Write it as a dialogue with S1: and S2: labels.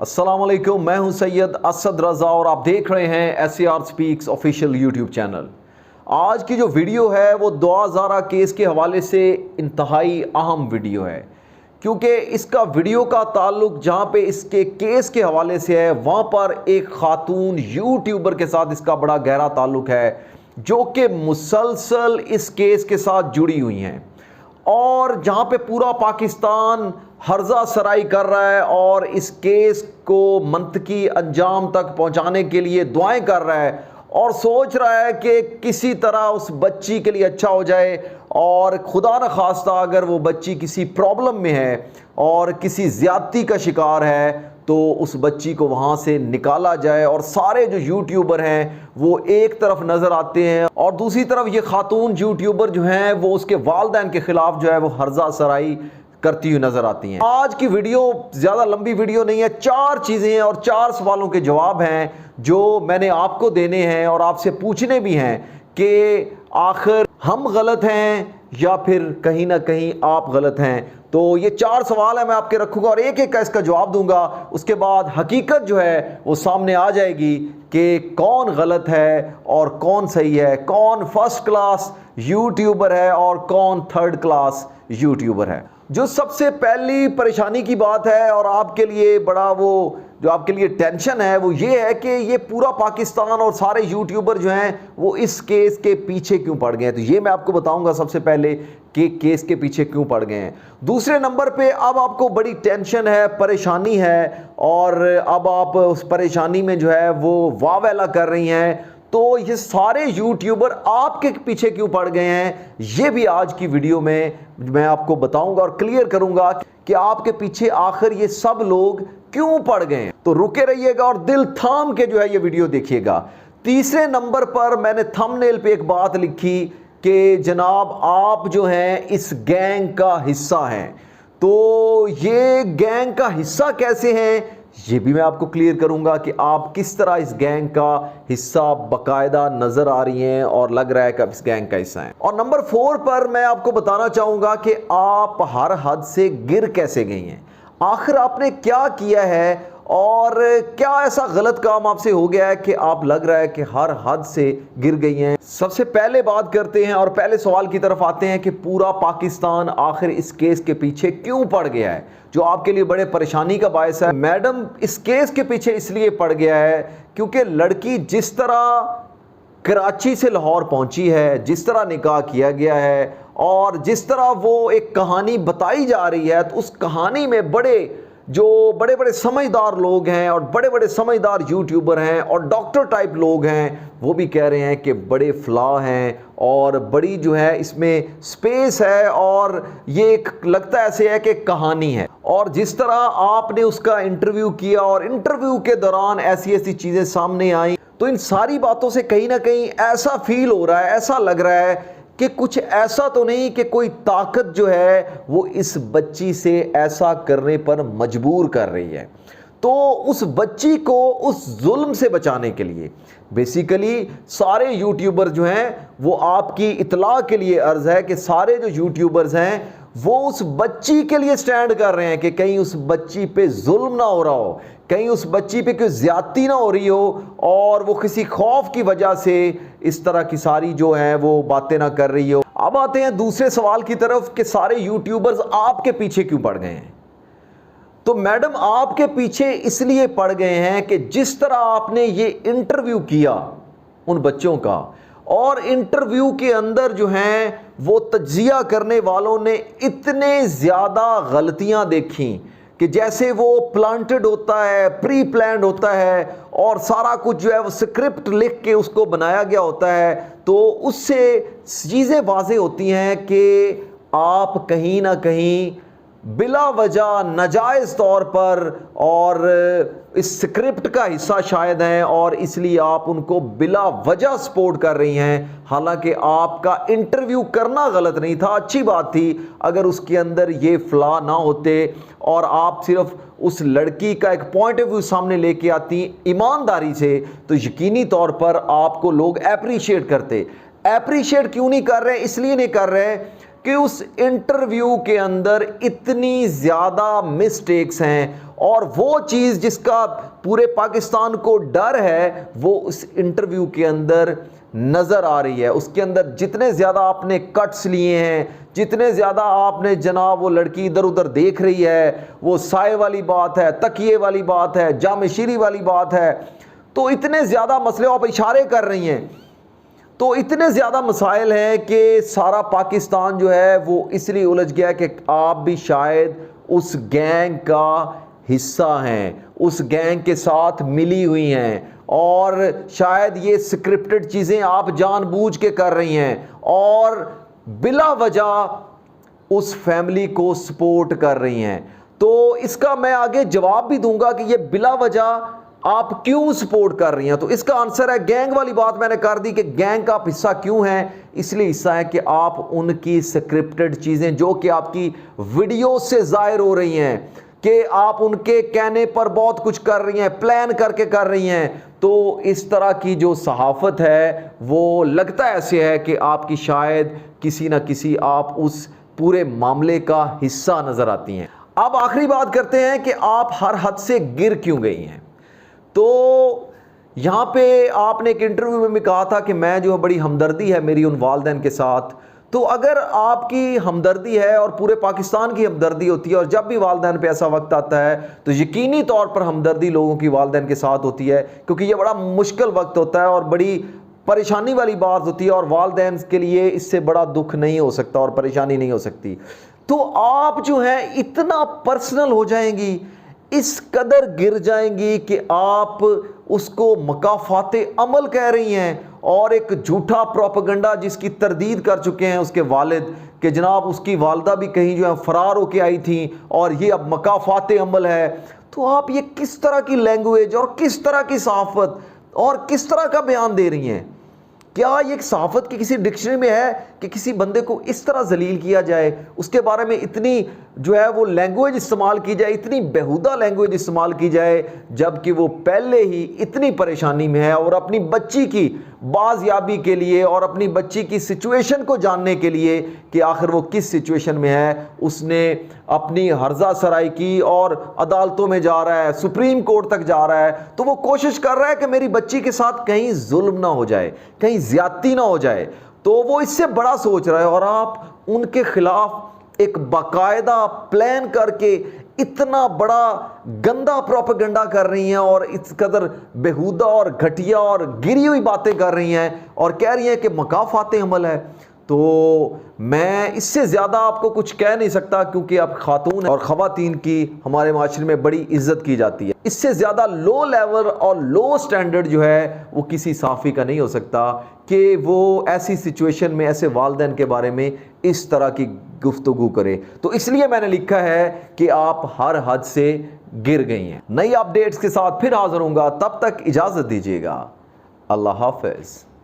S1: अस्सलाम वालेकुम, मैं हूं सैयद असद रज़ा और आप देख रहे हैं SAR speaks official YouTube channel. आज की जो वीडियो है वो दुआ ज़ारा केस के हवाले से इंतहाई अहम वीडियो है, क्योंकि इसका वीडियो का ताल्लुक जहां पे इसके केस के हवाले से है वहां पर एक खातून यूट्यूबर के साथ इसका बड़ा गहरा ताल्लुक है, जो कि मुसलसल इस केस के साथ जुड़ी हुई हैं और जहां पे पूरा पाकिस्तान हर्जा सराई कर रहा है और इस केस को मंतकी अंजाम तक पहुंचाने के लिए दुआएं कर रहा है और सोच रहा है कि किसी तरह उस बच्ची के लिए अच्छा हो जाए और खुदा न खास्ता अगर वो बच्ची किसी प्रॉब्लम में है और किसी ज़्यादती का शिकार है तो उस बच्ची को वहाँ से निकाला जाए। और सारे जो यूट्यूबर हैं वो एक तरफ नज़र आते हैं और दूसरी तरफ ये खातून यूट्यूबर जो हैं वो उसके वालिदैन के ख़िलाफ़ जो है वो हर्जा सराई करती हुई नज़र आती हैं। आज की वीडियो ज़्यादा लंबी वीडियो नहीं है, 4 चीज़ें हैं और 4 सवालों के जवाब हैं जो मैंने आपको देने हैं और आपसे पूछने भी हैं कि आखिर हम गलत हैं या फिर कहीं ना कहीं आप गलत हैं। तो ये 4 सवाल है मैं आपके रखूँगा और एक एक का इसका जवाब दूंगा। उसके बाद हकीकत जो है वो सामने आ जाएगी कि कौन गलत है और कौन सही है, कौन फर्स्ट क्लास यूट्यूबर है और कौन थर्ड क्लास यूट्यूबर है। जो सबसे पहली परेशानी की बात है और आपके लिए बड़ा वो जो आपके लिए टेंशन है वो ये है कि ये पूरा पाकिस्तान और सारे यूट्यूबर जो हैं वो इस केस के पीछे क्यों पड़ गए हैं। तो ये मैं आपको बताऊंगा सबसे पहले कि केस के पीछे क्यों पड़ गए हैं। दूसरे नंबर पे अब आपको बड़ी टेंशन है, परेशानी है और अब आप उस परेशानी में जो है वो वावेला कर रही हैं। तो ये सारे यूट्यूबर आपके पीछे क्यों पड़ गए हैं, ये भी आज की वीडियो में मैं आपको बताऊंगा और क्लियर करूंगा कि आपके पीछे आखिर ये सब लोग क्यों पड़ गए हैं। तो रुके रहिएगा और दिल थाम के जो है ये वीडियो देखिएगा। तीसरे नंबर पर मैंने थंबनेल पे एक बात लिखी कि जनाब आप जो हैं इस गैंग का हिस्सा हैं। तो ये गैंग का हिस्सा कैसे हैं ये भी मैं आपको क्लियर करूंगा कि आप किस तरह इस गैंग का हिस्सा बकायदा नजर आ रही हैं और लग रहा है कि आप इस गैंग का हिस्सा हैं। और नंबर 4 पर मैं आपको बताना चाहूंगा कि आप हर हद से गिर कैसे गई हैं, आखिर आपने क्या किया है और क्या ऐसा गलत काम आपसे हो गया है कि आप लग रहा है कि हर हद से गिर गई हैं। सबसे पहले बात करते हैं और पहले सवाल की तरफ आते हैं कि पूरा पाकिस्तान आखिर इस केस के पीछे क्यों पड़ गया है, जो आपके लिए बड़े परेशानी का बायस है। मैडम इस केस के पीछे इसलिए पड़ गया है क्योंकि लड़की जिस तरह कराची से लाहौर पहुंची है, जिस तरह निकाह किया गया है और जिस तरह वो एक कहानी बताई जा रही है, तो उस कहानी में बड़े बड़े समझदार लोग हैं और बड़े बड़े समझदार यूट्यूबर हैं और डॉक्टर टाइप लोग हैं, वो भी कह रहे हैं कि बड़े फ्लॉ हैं और बड़ी जो है इसमें स्पेस है और ये एक लगता ऐसे है कि कहानी है। और जिस तरह आपने उसका इंटरव्यू किया और इंटरव्यू के दौरान ऐसी ऐसी चीज़ें सामने आई, तो इन सारी बातों से कहीं ना कहीं ऐसा फील हो रहा है, ऐसा लग रहा है कि कुछ ऐसा तो नहीं कि कोई ताकत जो है वो इस बच्ची से ऐसा करने पर मजबूर कर रही है। तो उस बच्ची को उस जुल्म से बचाने के लिए बेसिकली सारे यूट्यूबर जो हैं वो आपकी इतला के लिए अर्ज है कि सारे जो यूट्यूबर्स हैं वो उस बच्ची के लिए स्टैंड कर रहे हैं कि कहीं उस बच्ची पे जुल्म ना हो रहा हो, कहीं उस बच्ची पे कोई ज्यादती ना हो रही हो और वो किसी खौफ की वजह से इस तरह की सारी जो है वो बातें ना कर रही हो। अब आते हैं दूसरे सवाल की तरफ कि सारे यूट्यूबर्स आपके पीछे क्यों पड़ गए हैं। तो मैडम आपके पीछे इसलिए पड़ गए हैं कि जिस तरह आपने ये इंटरव्यू किया उन बच्चों का और इंटरव्यू के अंदर जो हैं वो तज्जिया करने वालों ने इतने ज़्यादा गलतियां देखी कि जैसे वो प्लांटेड होता है, प्री प्लान्ड होता है और सारा कुछ जो है वो स्क्रिप्ट लिख के उसको बनाया गया होता है। तो उससे चीज़ें वाज़ेह होती हैं कि आप कहीं ना कहीं बिला वजह नाजायज़ तौर पर और इस स्क्रिप्ट का हिस्सा शायद हैं और इसलिए आप उनको बिला वजह सपोर्ट कर रही हैं। हालांकि आपका इंटरव्यू करना गलत नहीं था, अच्छी बात थी अगर उसके अंदर ये फ्लॉ ना होते और आप सिर्फ उस लड़की का एक पॉइंट ऑफ व्यू सामने लेके आती ईमानदारी से, तो यकीनी तौर पर आपको लोग अप्रिशिएट करते। अप्रिशिएट क्यों नहीं कर रहे, इसलिए नहीं कर रहे کہ اس انٹرویو کے اندر اتنی زیادہ مسٹیکس ہیں، اور وہ چیز جس کا پورے پاکستان کو ڈر ہے وہ اس انٹرویو کے اندر نظر آ رہی ہے۔ اس کے اندر جتنے زیادہ آپ نے کٹس لیے ہیں، جتنے زیادہ آپ نے جناب وہ لڑکی ادھر ادھر دیکھ رہی ہے، وہ سائے والی بات ہے، تکیے والی بات ہے، جامع شیری والی بات ہے، تو اتنے زیادہ مسئلے آپ اشارے کر رہی ہیں، تو اتنے زیادہ مسائل ہیں کہ سارا پاکستان جو ہے وہ اس لیے الجھ گیا کہ آپ بھی شاید اس گینگ کا حصہ ہیں، اس گینگ کے ساتھ ملی ہوئی ہیں، اور شاید یہ سکرپٹڈ چیزیں آپ جان بوجھ کے کر رہی ہیں اور بلا وجہ اس فیملی کو سپورٹ کر رہی ہیں۔ تو اس کا میں آگے جواب بھی دوں گا کہ یہ بلا وجہ آپ کیوں سپورٹ کر رہی ہیں، تو اس کا آنسر ہے گینگ والی بات میں نے کر دی کہ گینگ کا آپ حصہ کیوں ہیں، اس لیے حصہ ہے کہ آپ ان کی سکرپٹڈ چیزیں جو کہ آپ کی ویڈیو سے ظاہر ہو رہی ہیں کہ آپ ان کے کہنے پر بہت کچھ کر رہی ہیں، پلان کر کے کر رہی ہیں، تو اس طرح کی جو صحافت ہے وہ لگتا ایسے ہے کہ آپ کی شاید کسی نہ کسی آپ اس پورے معاملے کا حصہ نظر آتی ہیں۔ اب آخری بات کرتے ہیں کہ آپ ہر حد سے گر کیوں گئی ہیں۔ تو یہاں پہ آپ نے ایک انٹرویو میں بھی کہا تھا کہ میں جو ہے بڑی ہمدردی ہے میری ان والدین کے ساتھ، تو اگر آپ کی ہمدردی ہے اور پورے پاکستان کی ہمدردی ہوتی ہے، اور جب بھی والدین پہ ایسا وقت آتا ہے تو یقینی طور پر ہمدردی لوگوں کی والدین کے ساتھ ہوتی ہے، کیونکہ یہ بڑا مشکل وقت ہوتا ہے اور بڑی پریشانی والی بات ہوتی ہے، اور والدین کے لیے اس سے بڑا دکھ نہیں ہو سکتا اور پریشانی نہیں ہو سکتی۔ تو آپ جو ہیں اتنا پرسنل ہو جائیں گی، اس قدر گر جائیں گی کہ آپ اس کو مکافات عمل کہہ رہی ہیں، اور ایک جھوٹا پروپیگنڈا جس کی تردید کر چکے ہیں اس کے والد کہ جناب اس کی والدہ بھی کہیں جو ہے فرار ہو کے آئی تھیں اور یہ اب مکافات عمل ہے۔ تو آپ یہ کس طرح کی لینگویج اور کس طرح کی صحافت اور کس طرح کا بیان دے رہی ہیں؟ کیا یہ صحافت کی کسی ڈکشنری میں ہے کہ کسی بندے کو اس طرح ذلیل کیا جائے، اس کے بارے میں اتنی جو ہے وہ لینگویج استعمال کی جائے، اتنی بیہودہ لینگویج استعمال کی جائے، جبکہ وہ پہلے ہی اتنی پریشانی میں ہے، اور اپنی بچی کی بازیابی کے لیے اور اپنی بچی کی سچویشن کو جاننے کے لیے کہ آخر وہ کس سچویشن میں ہے، اس نے اپنی ہرزہ سرائی کی اور عدالتوں میں جا رہا ہے، سپریم کورٹ تک جا رہا ہے، تو وہ کوشش کر رہا ہے کہ میری بچی کے ساتھ کہیں ظلم نہ ہو جائے، کہیں زیادتی نہ ہو جائے، تو وہ اس سے بڑا سوچ رہا ہے، اور آپ ان کے خلاف ایک باقاعدہ پلان کر کے اتنا بڑا گندا پروپیگنڈا کر رہی ہیں، اور اس قدر بیہودہ اور گھٹیا اور گری ہوئی باتیں کر رہی ہیں، اور کہہ رہی ہیں کہ مکافات عمل ہے۔ تو میں اس سے زیادہ آپ کو کچھ کہہ نہیں سکتا، کیونکہ آپ خاتون ہیں اور خواتین کی ہمارے معاشرے میں بڑی عزت کی جاتی ہے۔ اس سے زیادہ لو لیول اور لو سٹینڈرڈ جو ہے وہ کسی صحافی کا نہیں ہو سکتا کہ وہ ایسی سچویشن میں ایسے والدین کے بارے میں اس طرح کی گفتگو کرے۔ تو اس لیے میں نے لکھا ہے کہ آپ ہر حد سے گر گئی ہیں۔ نئی اپڈیٹس کے ساتھ پھر حاضر ہوں گا، تب تک اجازت دیجیے گا۔ اللہ حافظ۔